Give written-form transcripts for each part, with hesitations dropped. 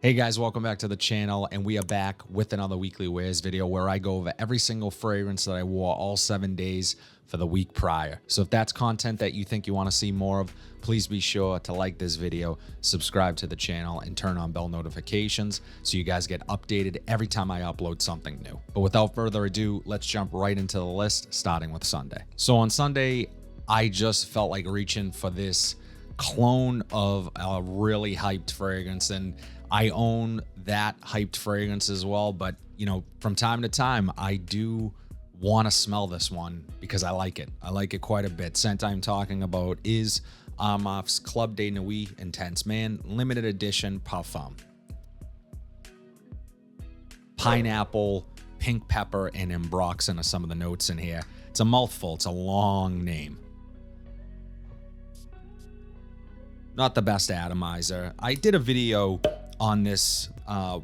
Hey guys, welcome back to the channel, and we are back with another weekly wears video where I go over every single fragrance that I wore all 7 days for the week prior. So if that's content that you think you want to see more of, please be sure to like this video, subscribe to the channel, and turn on bell notifications so you guys get updated every time I upload something new. But without further ado, let's jump right into the list, starting with Sunday. So on Sunday, I just felt like reaching for this clone of a really hyped fragrance, and I own that hyped fragrance as well, but you know, from time to time I do want to smell this one because I like it. I like it quite a bit. Scent I'm talking about is Armaf's Club de Nuit Intense Man limited edition Parfum. Pineapple, pink pepper, and ambroxan are some of the notes in here. It's a mouthful. It's a long name. Not the best atomizer. I did a video on this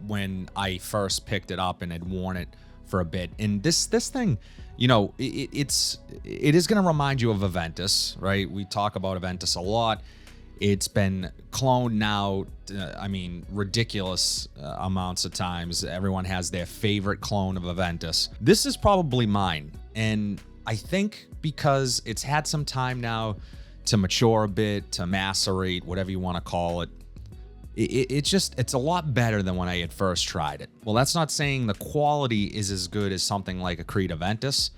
when I first picked it up and had worn it for a bit, and this thing, you know, it is going to remind you of Aventus, right? We talk about Aventus a lot. It's been cloned now, I mean, ridiculous amounts of times. Everyone has their favorite clone of Aventus. This is probably mine, and I think because it's had some time now to mature a bit, to macerate, whatever you want to call it, it's a lot better than when I had first tried it. Well, that's not saying the quality is as good as something like a Creed Aventus,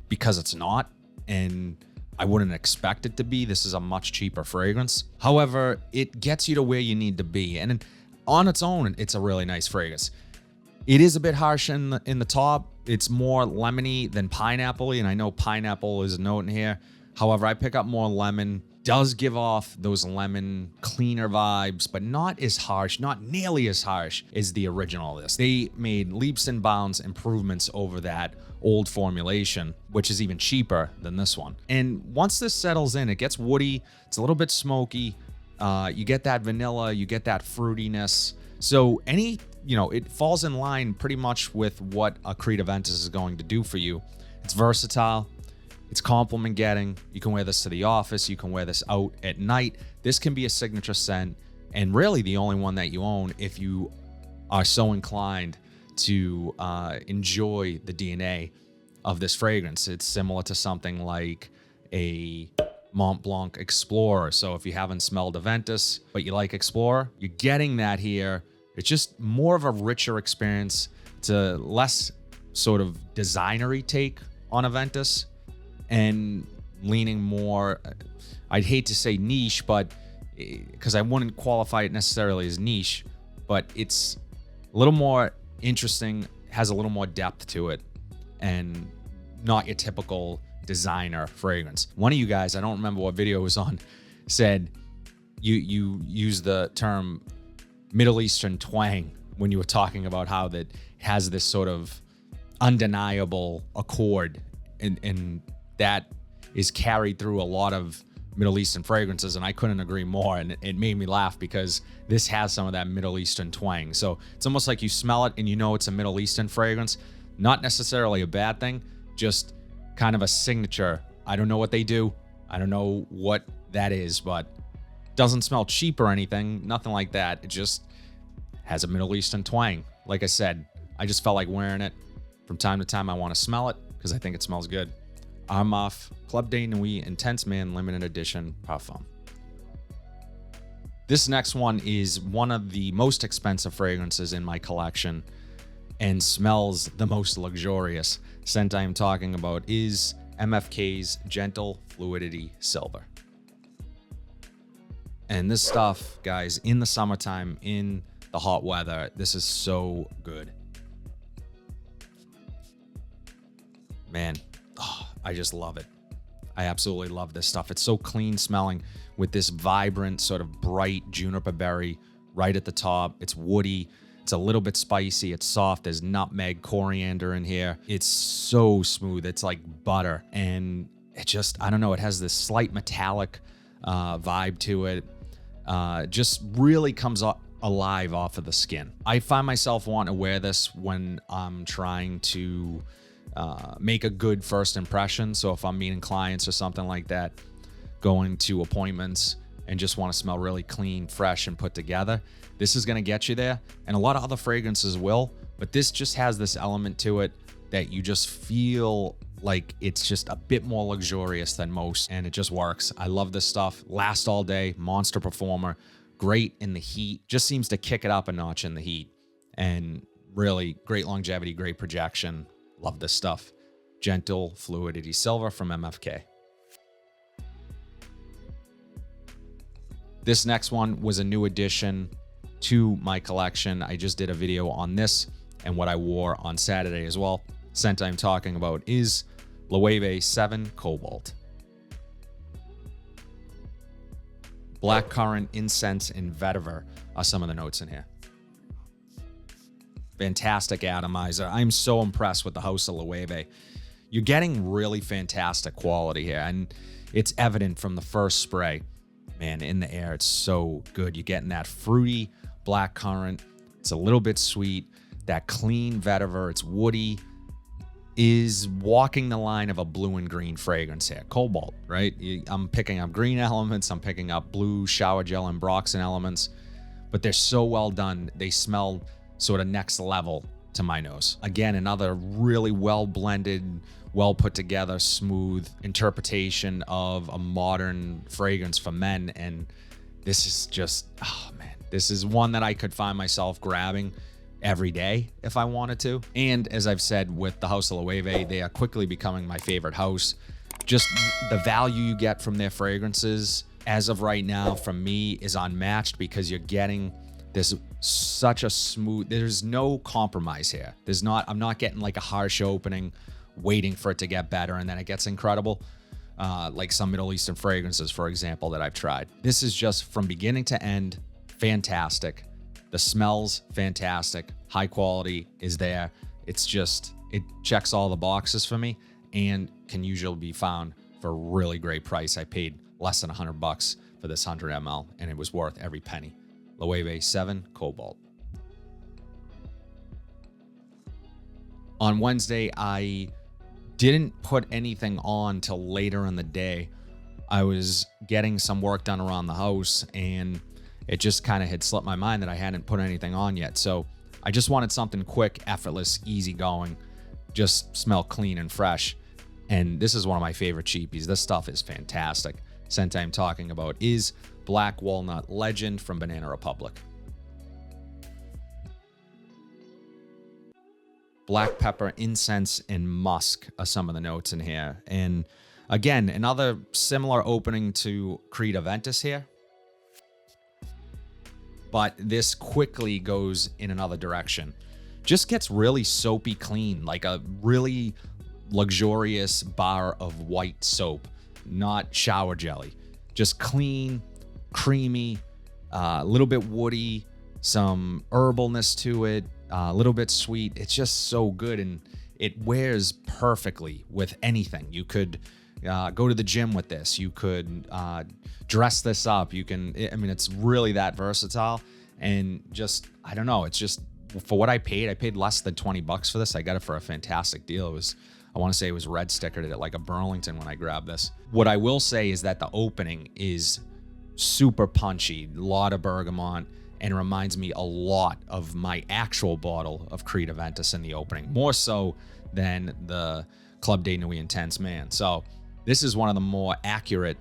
because it's not, and I wouldn't expect it to be. This is a much cheaper fragrance. However, it gets you to where you need to be, and on its own, it's a really nice fragrance. It is a bit harsh in the top. It's more lemony than pineapple-y, and I know pineapple is a note in here. However, I pick up more lemon. Does give off those lemon cleaner vibes, but not as harsh, not nearly as harsh as the original of this. They made leaps and bounds improvements over that old formulation, which is even cheaper than this one. And once this settles in, it gets woody. It's a little bit smoky. You get that vanilla, you get that fruitiness. So it falls in line pretty much with what a Creed Aventus is going to do for you. It's versatile. It's compliment getting. You can wear this to the office. You can wear this out at night. This can be a signature scent, and really the only one that you own if you are so inclined to enjoy the DNA of this fragrance. It's similar to something like a Mont Blanc Explorer. So if you haven't smelled Aventus, but you like Explorer, you're getting that here. It's just more of a richer experience. It's a less sort of designery take on Aventus, and leaning more, I'd hate to say niche, but because I wouldn't qualify it necessarily as niche, but it's a little more interesting, has a little more depth to it, and not your typical designer fragrance. One of you guys, I don't remember what video it was on, said you use the term Middle Eastern twang when you were talking about how that has this sort of undeniable accord, and that is carried through a lot of Middle Eastern fragrances, and I couldn't agree more, and it made me laugh because this has some of that Middle Eastern twang. So it's almost like you smell it and you know it's a Middle Eastern fragrance. Not necessarily a bad thing, just kind of a signature. I don't know what they do. I don't know what that is, but it doesn't smell cheap or anything, nothing like that. It just has a Middle Eastern twang. Like I said, I just felt like wearing it. From time to time, I want to smell it because I think it smells good. Armaf Club de Nuit Intense Man limited edition Parfum. This next one is one of the most expensive fragrances in my collection and smells the most luxurious. Scent I am talking about is MFK's Gentle Fluidity Silver. And this stuff, guys, in the summertime, in the hot weather, this is so good. Man, I just love it. I absolutely love this stuff. It's so clean smelling with this vibrant sort of bright juniper berry right at the top. It's woody. It's a little bit spicy. It's soft. There's nutmeg, coriander in here. It's so smooth. It's like butter. And it just, I don't know, it has this slight metallic vibe to it. Just really comes alive off of the skin. I find myself wanting to wear this when I'm trying to make a good first impression. So if I'm meeting clients or something like that, going to appointments and just want to smell really clean, fresh, and put together, this is going to get you there. And a lot of other fragrances will, but this just has this element to it that you just feel like it's just a bit more luxurious than most, and it just works. I love this stuff. Lasts all day, monster performer, great in the heat, just seems to kick it up a notch in the heat, and really great longevity, great projection. Love this stuff. Gentle Fluidity Silver from MFK. This next one was a new addition to my collection. I just did a video on this and what I wore on Saturday as well. Scent I'm talking about is Loewe 7 Cobalt. Blackcurrant, incense, and vetiver are some of the notes in here. Fantastic atomizer. I'm so impressed with the House of Loewe. You're getting really fantastic quality here, and it's evident from the first spray. Man, in the air, it's so good. You're getting that fruity blackcurrant. It's a little bit sweet. That clean vetiver, it's woody, is walking the line of a blue and green fragrance here. Cobalt, right? I'm picking up green elements. I'm picking up blue shower gel and Broxton elements, but they're so well done. They smell sort of next level to my nose. Again, another really well blended, well put together, smooth interpretation of a modern fragrance for men. And this is just, oh man, this is one that I could find myself grabbing every day if I wanted to. And as I've said with the House of Loewe, they are quickly becoming my favorite house. Just the value you get from their fragrances as of right now from me is unmatched, because you're getting this such a smooth, there's no compromise here. I'm not getting like a harsh opening waiting for it to get better and then it gets incredible, like some Middle Eastern fragrances, for example, that I've tried. This is just from beginning to end fantastic. The smells fantastic. High quality is there. It's just, it checks all the boxes for me and can usually be found for a really great price. I paid less than $100 for this 100 ml and it was worth every penny. Loewe 7 Cobalt. On Wednesday, I didn't put anything on till later in the day. I was getting some work done around the house and it just kind of had slipped my mind that I hadn't put anything on yet. So I just wanted something quick, effortless, easygoing, just smell clean and fresh. And this is one of my favorite cheapies. This stuff is fantastic. Scent I'm talking about is Black Walnut Legend from Banana Republic. Black pepper, incense, and musk are some of the notes in here. And again, another similar opening to Creed Aventus here. But this quickly goes in another direction. Just gets really soapy clean, like a really luxurious bar of white soap, not shower jelly. Just clean, creamy, a little bit woody, some herbalness to it, a little bit sweet. It's just so good, and it wears perfectly with anything. You could go to the gym with this. You could dress this up. You can, I mean, it's really that versatile. And just, I don't know, it's just, for what I paid less than $20 for this. I got it for a fantastic deal. It was, I want to say it was red stickered at like a Burlington when I grabbed this. What I will say is that the opening is super punchy, a lot of bergamot, and reminds me a lot of my actual bottle of Creed Aventus in the opening, more so than the Club de Nuit Intense Man. So this is one of the more accurate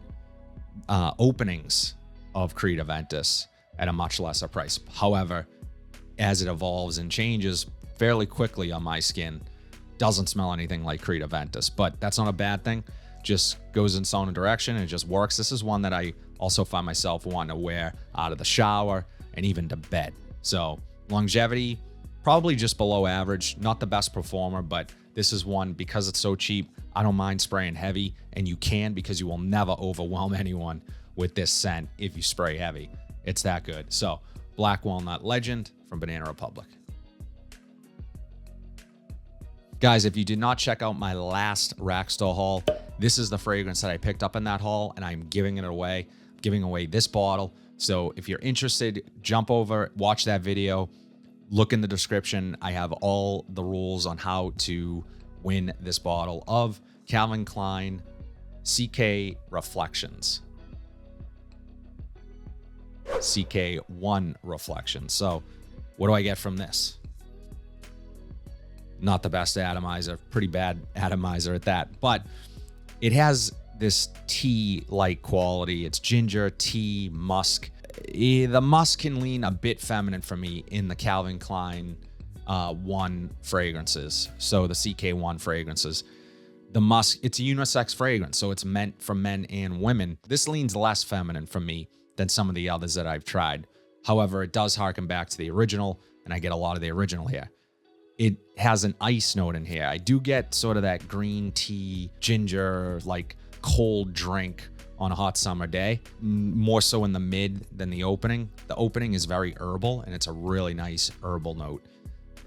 openings of Creed Aventus at a much lesser price. However, as it evolves and changes fairly quickly on my skin, doesn't smell anything like Creed Aventus, but that's not a bad thing. Just goes in its own direction and it just works. This is one that I also find myself wanting to wear out of the shower and even to bed. So longevity, probably just below average, not the best performer, but this is one, because it's so cheap, I don't mind spraying heavy, and you can, because you will never overwhelm anyone with this scent if you spray heavy. It's that good. So Black Walnut Legend from Banana Republic. Guys, if you did not check out my last rack store haul, this is the fragrance that I picked up in that haul, and I'm giving it away. I'm giving away this bottle. So if you're interested, jump over, watch that video, look in the description. I have all the rules on how to win this bottle of Calvin Klein CK Reflections. CK1 Reflection. So what do I get from this? Not the best atomizer, pretty bad atomizer at that, but it has this tea-like quality. It's ginger, tea, musk. The musk can lean a bit feminine for me in the Calvin Klein 1 fragrances. So the CK1 fragrances. The musk, it's a unisex fragrance, so it's meant for men and women. This leans less feminine for me than some of the others that I've tried. However, it does harken back to the original, and I get a lot of the original here. It has an ice note in here. I do get sort of that green tea, ginger, like cold drink on a hot summer day, more so in the mid than the opening. The opening is very herbal, and it's a really nice herbal note.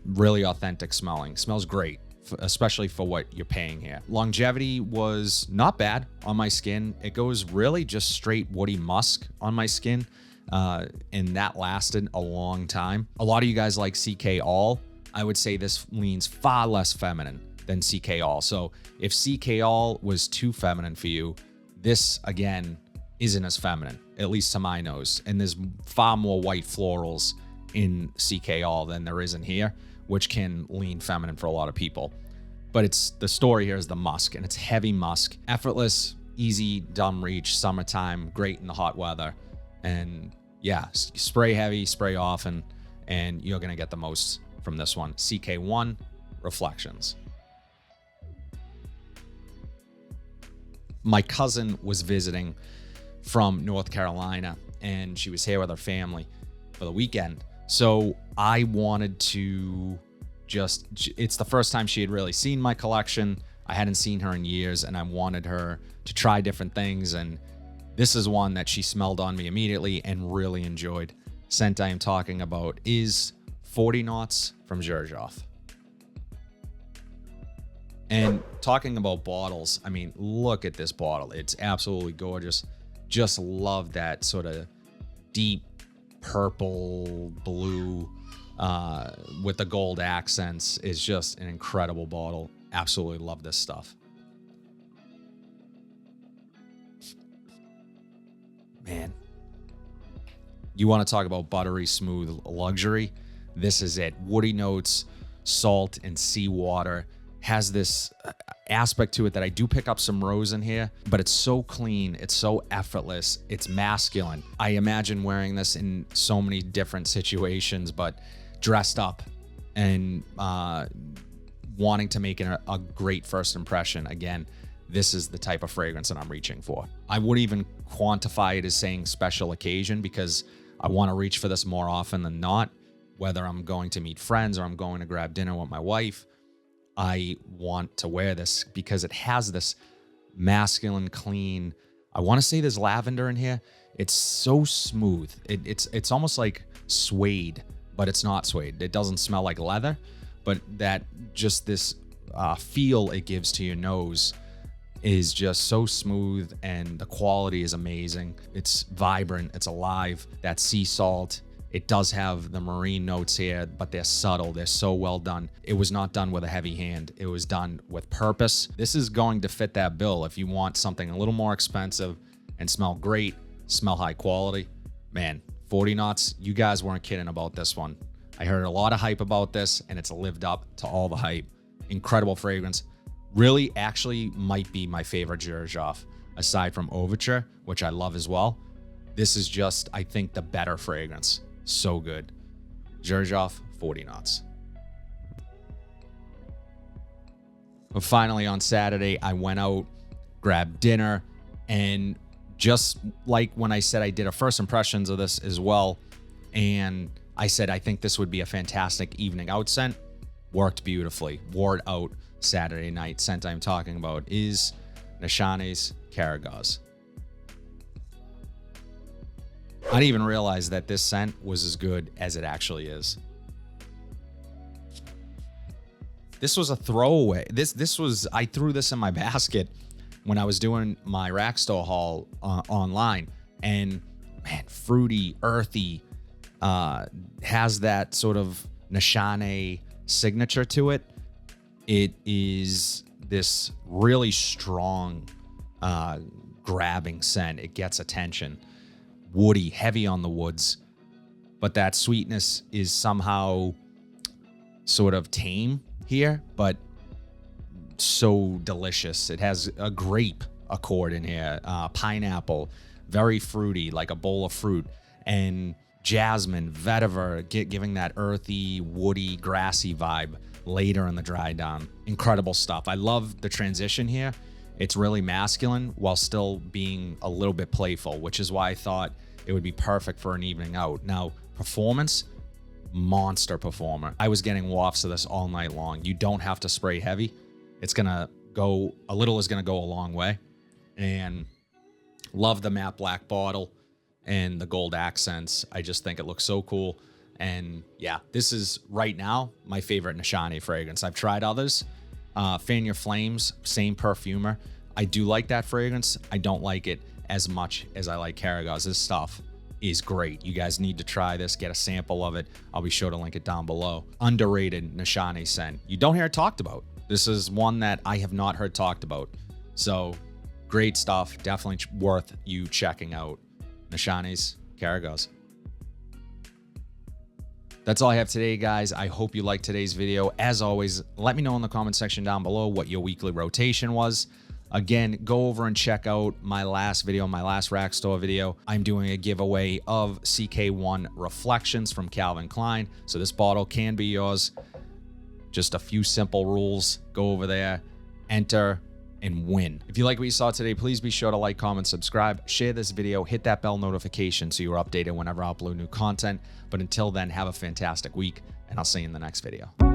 Really authentic smelling. Smells great, especially for what you're paying here. Longevity was not bad on my skin. It goes really just straight woody musk on my skin, and that lasted a long time. A lot of you guys like CK All. I would say this leans far less feminine than CK All. So if CK All was too feminine for you, this, again, isn't as feminine, at least to my nose. And there's far more white florals in CK All than there is in here, which can lean feminine for a lot of people. But it's the story here is the musk, and it's heavy musk. Effortless, easy, dumb reach, summertime, great in the hot weather. And yeah, spray heavy, spray often, and you're going to get the most from this one. CK1 Reflections. My cousin was visiting from North Carolina, and she was here with her family for the weekend. So I wanted to it's the first time she had really seen my collection. I hadn't seen her in years, and I wanted her to try different things. And this is one that she smelled on me immediately and really enjoyed. Scent I am talking about is 40 Knots from Xerjoff. And talking about bottles, I mean, look at this bottle. It's absolutely gorgeous. Just love that sort of deep purple, blue, with the gold accents. Is just an incredible bottle. Absolutely love this stuff. Man, you want to talk about buttery smooth luxury? This is it. Woody notes, salt and seawater. Has this aspect to it that I do pick up some rose in here, but it's so clean. It's so effortless. It's masculine. I imagine wearing this in so many different situations, but dressed up and wanting to make it a great first impression. Again, this is the type of fragrance that I'm reaching for. I wouldn't even quantify it as saying special occasion, because I want to reach for this more often than not. Whether I'm going to meet friends or I'm going to grab dinner with my wife, I want to wear this because it has this masculine, clean. I want to say there's lavender in here. It's so smooth. It's almost like suede, but it's not suede. It doesn't smell like leather, but that just this feel it gives to your nose is just so smooth, and the quality is amazing. It's vibrant. It's alive. That sea salt. It does have the marine notes here, but they're subtle. They're so well done. It was not done with a heavy hand. It was done with purpose. This is going to fit that bill if you want something a little more expensive and smell great, smell high quality. Man, 40 Knots, you guys weren't kidding about this one. I heard a lot of hype about this, and it's lived up to all the hype. Incredible fragrance. Really, actually might be my favorite Xerjoff, aside from Overture, which I love as well. This is just, I think, the better fragrance. So good. Xerjoff, 40 Knots. But finally, on Saturday, I went out, grabbed dinner, and just like when I said I did a first impressions of this as well, and I said I think this would be a fantastic evening out scent, worked beautifully. Wore it out Saturday night. Scent I'm talking about is Nishane Karagoz. I didn't even realize that this scent was as good as it actually is. This was a throwaway. This was, I threw this in my basket when I was doing my rack store haul online. And man, fruity, earthy, has that sort of Nishane signature to it. It is this really strong, grabbing scent. It gets attention. woody, heavy on the woods, but that sweetness is somehow sort of tame here, but so delicious. It has a grape accord in here, pineapple, very fruity, like a bowl of fruit, and jasmine, vetiver, giving that earthy, woody, grassy vibe later in the dry down. Incredible stuff. I love the transition here. It's really masculine while still being a little bit playful, which is why I thought it would be perfect for an evening out. Now, performance, monster performer. I was getting wafts of this all night long. You don't have to spray heavy. It's gonna go, a little is gonna go a long way. And love the matte black bottle and the gold accents. I just think it looks so cool. And yeah, this is right now my favorite Nishane fragrance. I've tried others. Fan Your Flames, same perfumer. I do like that fragrance. I don't like it as much as I like Karagoz. This stuff is great. You guys need to try this, get a sample of it. I'll be sure to link it down below. Underrated Nishane scent. You don't hear it talked about. This is one that I have not heard talked about. So great stuff. Definitely worth you checking out. Nishane's Karagoz. That's all I have today, guys. I hope you liked today's video. As always, let me know in the comment section down below what your weekly rotation was. Again, go over and check out my last video, my last rack store video. I'm doing a giveaway of CK1 Reflections from Calvin Klein. So this bottle can be yours. Just a few simple rules. Go over there, enter, and win. If you like what you saw today, please be sure to like, comment, subscribe, share this video, hit that bell notification so you're updated whenever I upload new content. But until then, have a fantastic week, and I'll see you in the next video.